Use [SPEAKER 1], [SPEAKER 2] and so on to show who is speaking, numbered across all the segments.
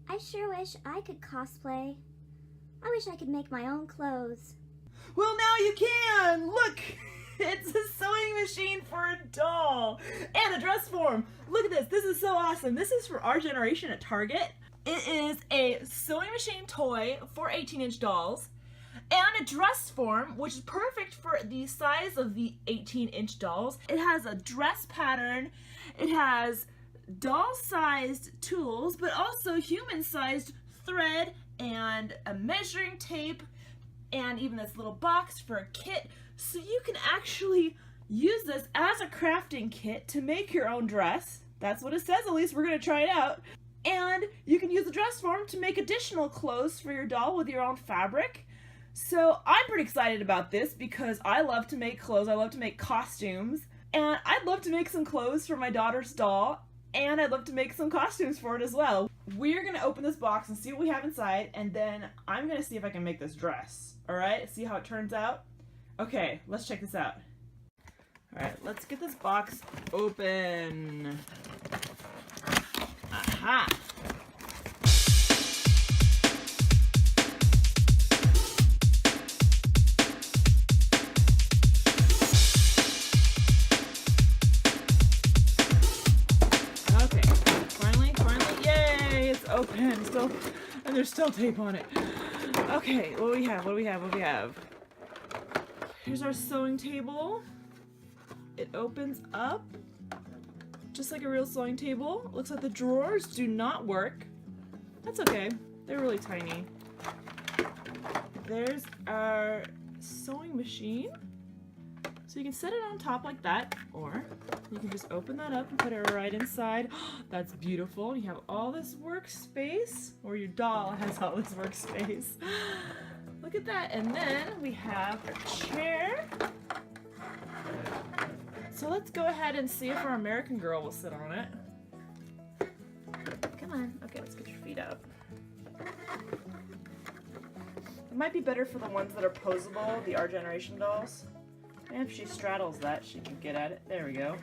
[SPEAKER 1] I sure wish I could cosplay. I wish I could make my own clothes.
[SPEAKER 2] Well, now you can! Look! It's a sewing machine for a doll! And a dress form! Look at this! This is so awesome! This is for our generation at Target. It is a sewing machine toy for 18-inch dolls and a dress form, which is perfect for the size of the 18-inch dolls. It has a dress pattern. It has doll-sized tools, but also human-sized thread and a measuring tape and even this little box for a kit. So you can actually use this as a crafting kit to make your own dress. That's what it says, at least we're gonna try it out. And you can use the dress form to make additional clothes for your doll with your own fabric. So I'm pretty excited about this because I love to make clothes, I love to make costumes, and I'd love to make some clothes for my daughter's doll, and I'd love to make some costumes for it as well. We're gonna open this box and see what we have inside, and then I'm gonna see if I can make this dress. Alright, see how it turns out? Okay, let's check this out. Alright, let's get this box open. Aha! Okay, finally, yay! It's open, still, and there's still tape on it. Okay, what do we have? Here's our sewing table. It opens up just like a real sewing table. Looks like the drawers do not work. That's okay. They're really tiny. There's our sewing machine. So you can set it on top like that, or you can just open that up and put it right inside. That's beautiful. You have all this workspace, or your doll has all this workspace. Look at that. And then we have a chair. So let's go ahead and see if our American girl will sit on it. Come on. Okay, let's get your feet up. It might be better for the ones that are posable, the Our Generation dolls. And if she straddles that, she can get at it. There we go.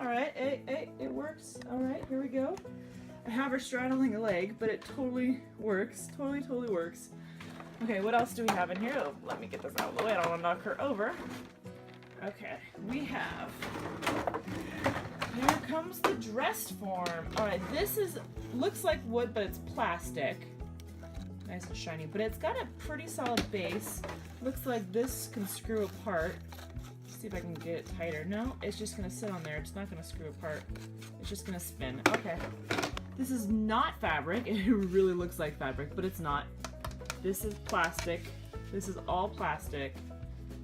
[SPEAKER 2] Alright, hey, it works. Alright, here we go. I have her straddling a leg, but it totally works. Totally works. Okay, what else do we have in here? Oh, let me get this out of the way. I don't want to knock her over. Okay, we have... Here comes the dress form. Alright, this looks like wood, but it's plastic. Nice and shiny, but it's got a pretty solid base. Looks like this can screw apart. Let's see if I can get it tighter. No, it's just gonna sit on there. It's not gonna screw apart. It's just gonna spin. Okay. This is not fabric. It really looks like fabric, but it's not. This is plastic. This is all plastic.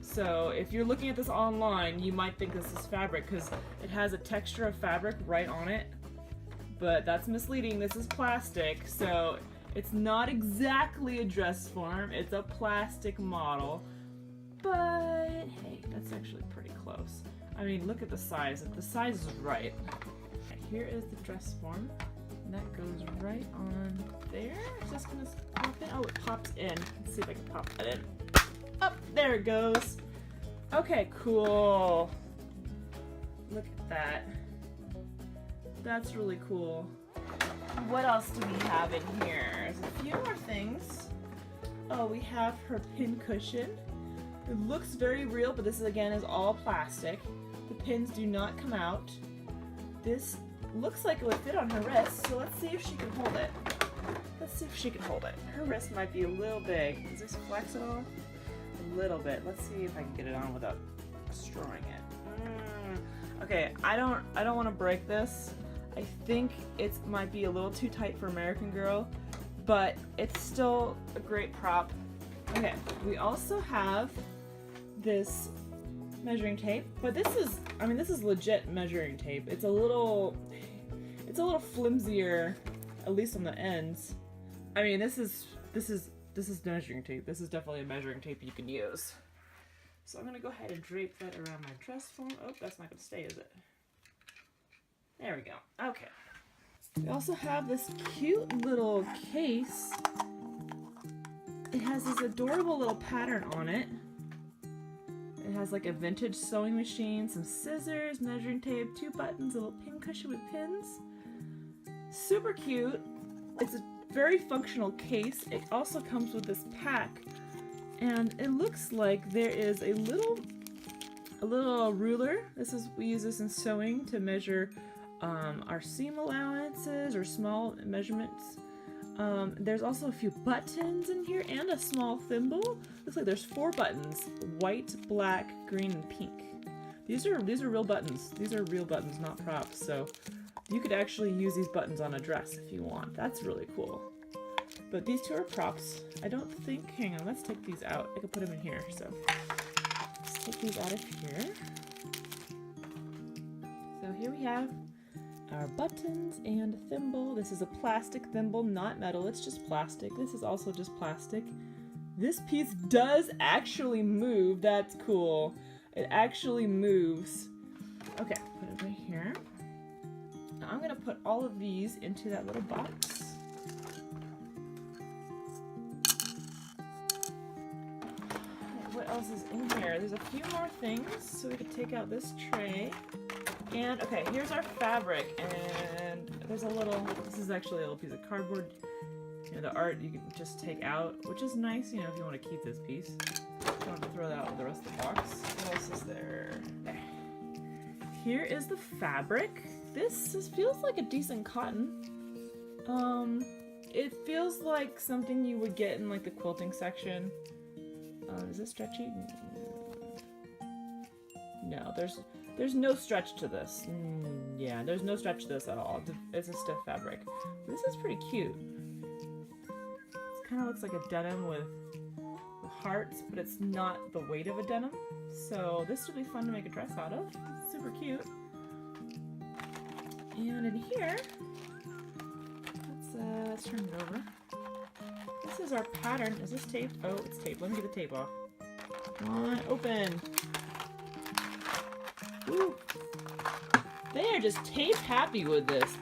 [SPEAKER 2] So if you're looking at this online, you might think this is fabric because it has a texture of fabric right on it. But that's misleading. This is plastic, so it's not exactly a dress form. It's a plastic model. But hey, that's actually pretty close. I mean, look at the size. If the size is right. Here is the dress form. And that goes right on there. It's just gonna pop in. Oh, it pops in. Let's see if I can pop that in. Up, there it goes. Okay, cool. Look at that. That's really cool. What else do we have in here? There's a few more things. Oh, we have her pin cushion. It looks very real, but this again is all plastic. The pins do not come out. This looks like it would fit on her wrist, so let's see if she can hold it. Her wrist might be a little big. Is this flex at all? A little bit. Let's see if I can get it on without destroying it. Okay, I don't want to break this. I think it might be a little too tight for American Girl, but it's still a great prop. Okay, we also have this measuring tape, but this is legit measuring tape. It's a little flimsier, at least on the ends. I mean, this is measuring tape. This is definitely a measuring tape you can use. So I'm gonna go ahead and drape that around my dress form. Oh, that's not gonna stay, is it? There we go. Okay. We also have this cute little case. It has this adorable little pattern on it. It has like a vintage sewing machine, some scissors, measuring tape, 2 buttons, a little pin cushion with pins. Super cute. it's a very functional case. It also comes with this pack, and it looks like there is a little ruler. We use this in sewing to measure our seam allowances or small measurements. There's also a few buttons in here and a small thimble. Looks like there's 4 buttons: white, black, green, and pink. These are real buttons. These are real buttons, not props. So you could actually use these buttons on a dress if you want. That's really cool. But these 2 are props. I don't think, hang on, let's take these out. I could put them in here, so let's take these out of here. So here we have our buttons and thimble. This is a plastic thimble, not metal. It's just plastic. This is also just plastic. This piece does actually move. That's cool. It actually moves. Okay, put it right here. Now I'm gonna put all of these into that little box. Okay, what else is in here? There's a few more things, so we could take out this tray. And okay, here's our fabric, and there's a little, this is actually a little piece of cardboard. You know, the art you can just take out, which is nice, you know, if you want to keep this piece. Don't have to throw that out with the rest of the box. What else is there? Here is the fabric. This feels like a decent cotton. It feels like something you would get in like the quilting section. Is it stretchy? No, there's no stretch to this. Yeah, there's no stretch to this at all. It's a stiff fabric. This is pretty cute. It kind of looks like a denim with hearts, but it's not the weight of a denim. So this would be fun to make a dress out of. It's super cute. And in here, let's turn it over. This is our pattern. Is this taped? Oh, it's taped. Let me get the tape off. Come on, open. Ooh. They are just tape happy with this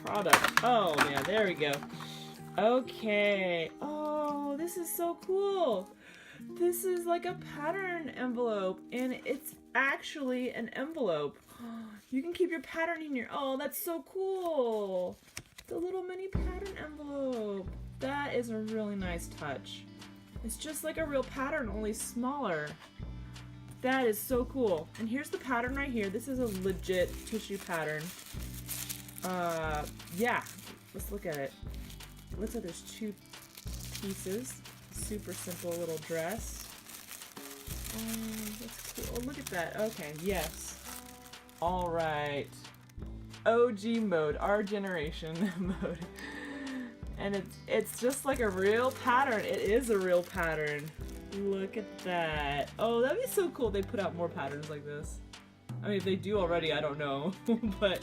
[SPEAKER 2] product. Oh man, there we go. Okay. Oh, this is so cool. This is like a pattern envelope, and it's actually an envelope. You can keep your pattern in here. Oh, that's so cool. The little mini pattern envelope. That is a really nice touch. It's just like a real pattern, only smaller. That is so cool. And here's the pattern right here. This is a legit tissue pattern. Yeah, let's look at it. It looks like there's 2 pieces. Super simple little dress. That's cool. Oh, look at that. Okay, yes. All right. OG mode, our generation mode. And it's just like a real pattern. It is a real pattern. Look at that. Oh, that'd be so cool if they put out more patterns like this. I mean, if they do already, I don't know. But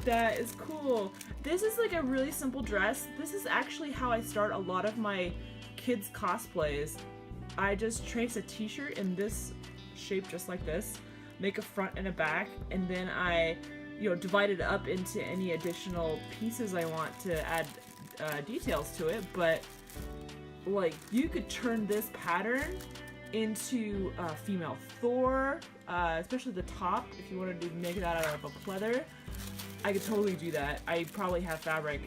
[SPEAKER 2] that is cool. This is like a really simple dress. This is actually how I start a lot of my kids' cosplays. I just trace a t-shirt in this shape just like this, make a front and a back, and then I, you know, divide it up into any additional pieces I want to add details to it. But like, you could turn this pattern into female Thor, especially the top. If you wanted to make that out of a pleather, I could totally do that. I probably have fabric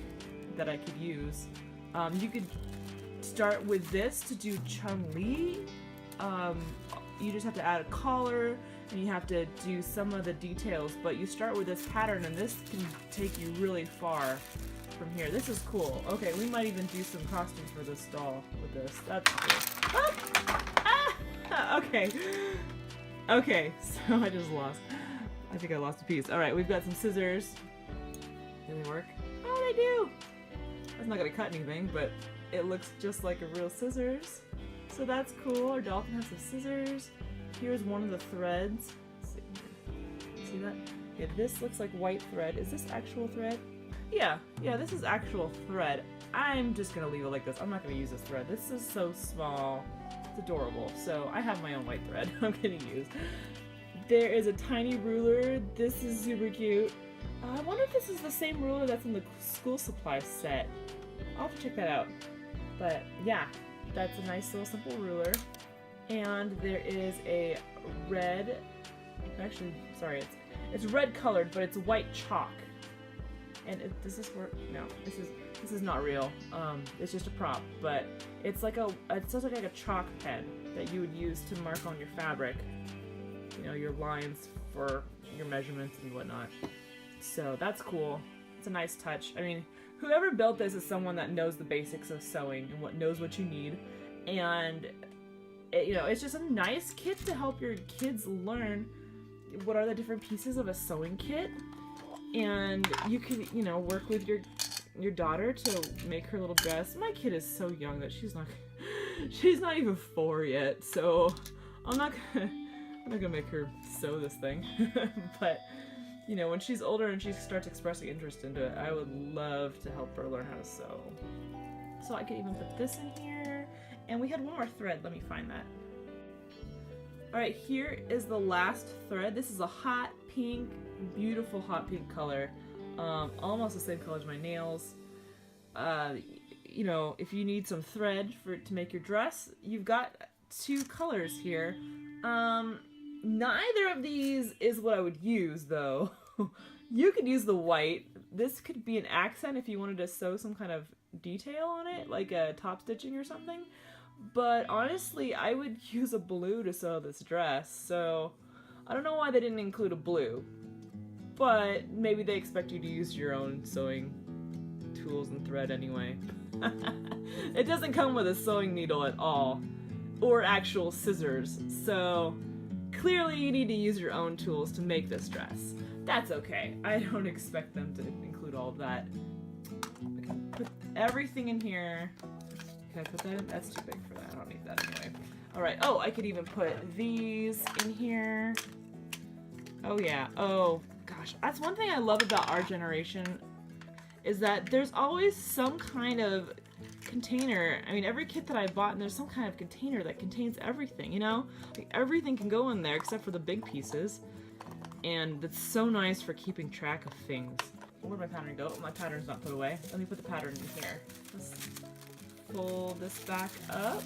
[SPEAKER 2] that I could use. You could start with this to do Chun-Li. You just have to add a collar, and you have to do some of the details, but you start with this pattern, and this can take you really far from here. This is cool. Okay, we might even do some costumes for this doll with this. That's cool. Ah! Okay. Okay, so I just lost. I think I lost a piece. Alright, we've got some scissors. Do they work? Oh, they do! That's not gonna cut anything, but it looks just like a real scissors. So that's cool. Our doll can have some scissors. Here's one of the threads. Let's see here. See that? Yeah, this looks like white thread. Is this actual thread? Yeah, this is actual thread. I'm just gonna leave it like this. I'm not gonna use this thread. This is so small. It's adorable. So I have my own white thread I'm gonna use. There is a tiny ruler. This is super cute. I wonder if this is the same ruler that's in the school supply set. I'll have to check that out. But yeah, that's a nice little simple ruler. And there is a red, actually, sorry, it's red colored, but it's white chalk. And does this work? No, this is not real. It's just a prop, but it's like it sounds like a chalk pen that you would use to mark on your fabric, you know, your lines for your measurements and whatnot. So that's cool. It's a nice touch. I mean, whoever built this is someone that knows the basics of sewing and knows what you need, and you know, it's just a nice kit to help your kids learn what are the different pieces of a sewing kit. And you can, you know, work with your daughter to make her little dress. My kid is so young that she's not even 4 yet, so I'm not gonna make her sew this thing. But you know, when she's older and she starts expressing interest into it, I would love to help her learn how to sew. So I could even put this in here, and we had one more thread. Let me find that. All right, here is the last thread. This is a hot pink, beautiful hot pink color, almost the same color as my nails. You know, if you need some thread to make your dress, you've got 2 colors here. Neither of these is what I would use, though. You could use the white. This could be an accent if you wanted to sew some kind of detail on it, like a top stitching or something. But honestly, I would use a blue to sew this dress, so I don't know why they didn't include a blue. But maybe they expect you to use your own sewing tools and thread anyway. It doesn't come with a sewing needle at all, or actual scissors, so clearly you need to use your own tools to make this dress. That's okay. I don't expect them to include all of that. I can put everything in here. Can I put that in? That's too big for that. I don't need that anyway. Alright. Oh, I could even put these in here. Oh yeah. Oh gosh. That's one thing I love about our generation, is that there's always some kind of container. I mean, every kit that I bought, and there's some kind of container that contains everything, you know? Like, everything can go in there except for the big pieces. And it's so nice for keeping track of things. Where'd my pattern go? My pattern's not put away. Let me put the pattern in here. Let's fold this back up.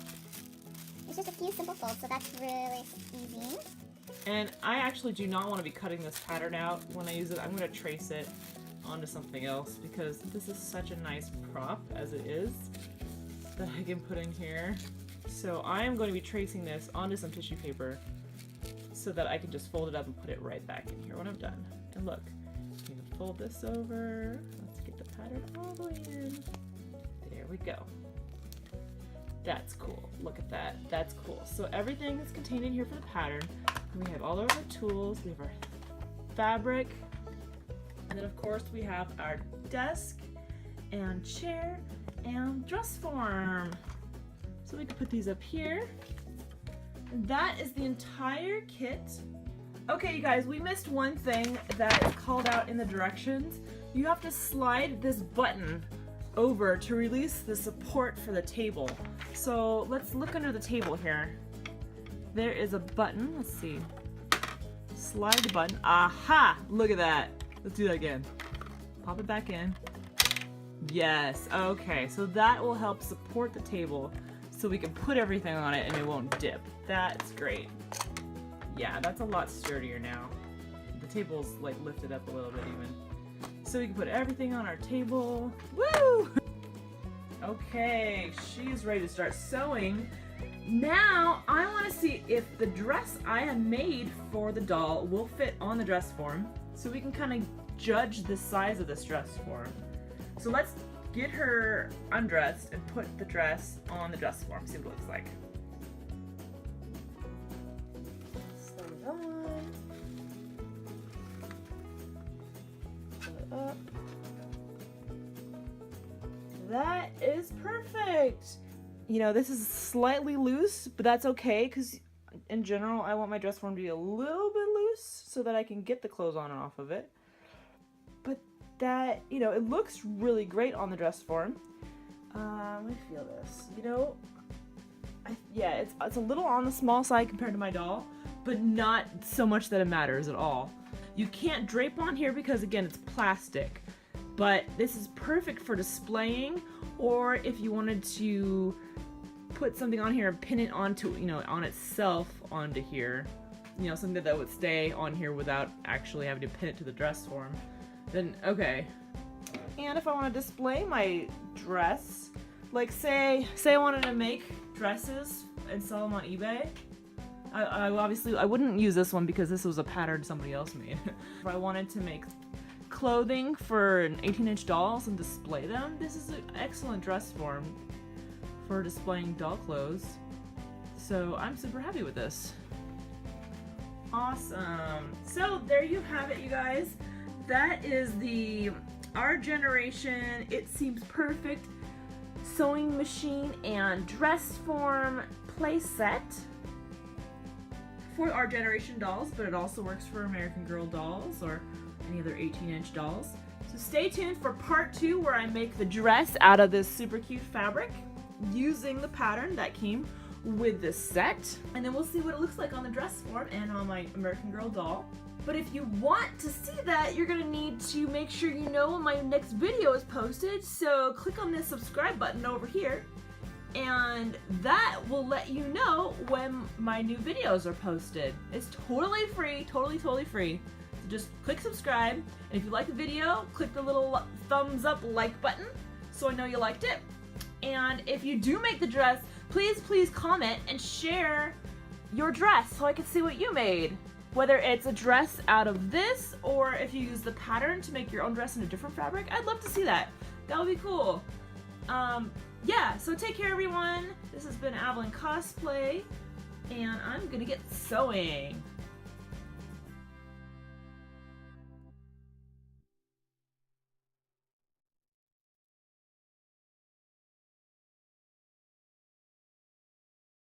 [SPEAKER 3] It's just a few simple folds, so that's really easy.
[SPEAKER 2] And I actually do not want to be cutting this pattern out when I use it. I'm going to trace it onto something else, because this is such a nice prop as it is that I can put in here. So I am going to be tracing this onto some tissue paper so that I can just fold it up and put it right back in here when I'm done. And look, you can fold this over. Let's get the pattern all the way in. There we go. That's cool. Look at that. That's cool. So everything is contained in here for the pattern. We have all of our tools. We have our fabric. And then of course we have our desk and chair and dress form. So we can put these up here. That is the entire kit. Okay, you guys, we missed one thing that is called out in the directions. You have to slide this button over to release the support for the table. So let's look under the table here. There is a button. Let's see. Slide the button. Aha! Look at that. Let's do that again. Pop it back in. Yes. Okay, so that will help support the table so we can put everything on it and it won't dip. That's great. Yeah, that's a lot sturdier now. The table's like lifted up a little bit even. So we can put everything on our table. Woo! Okay, she's ready to start sewing. Now, I want to see if the dress I have made for the doll will fit on the dress form, so we can kind of judge the size of this dress form. So let's get her undressed and put the dress on the dress form, see what it looks like. Sew it on. Sew it up. That is perfect! You know, this is slightly loose, but that's okay, because in general, I want my dress form to be a little bit loose so that I can get the clothes on and off of it. But that, you know, it looks really great on the dress form. Let me feel this. You know, yeah, it's a little on the small side compared to my doll, but not so much that it matters at all. You can't drape on here because, again, it's plastic. But this is perfect for displaying, or if you wanted to put something on here and pin it onto, you know, on itself onto here, you know, something that would stay on here without actually having to pin it to the dress form, then okay. And if I want to display my dress, like say I wanted to make dresses and sell them on eBay, I obviously I wouldn't use this one because this was a pattern somebody else made. If I wanted to make clothing for an 18-inch dolls and display them, this is an excellent dress form for displaying doll clothes. So I'm super happy with this. Awesome. So there you have it, you guys. That is the Our Generation It Seems Perfect sewing machine and dress form play set for Our Generation dolls, but it also works for American Girl dolls or any other 18-inch dolls. So stay tuned for part 2 where I make the dress out of this super cute fabric using the pattern that came with this set. And then we'll see what it looks like on the dress form and on my American Girl doll. But if you want to see that, you're gonna need to make sure you know when my next video is posted. So click on this subscribe button over here, and that will let you know when my new videos are posted. It's totally free, totally free. So just click subscribe, and if you like the video, click the little thumbs up like button so I know you liked it. And if you do make the dress, please comment and share your dress so I can see what you made. Whether it's a dress out of this or if you use the pattern to make your own dress in a different fabric, I'd love to see that. That would be cool. Yeah, so take care everyone. This has been Avalyn Cosplay, and I'm gonna get sewing.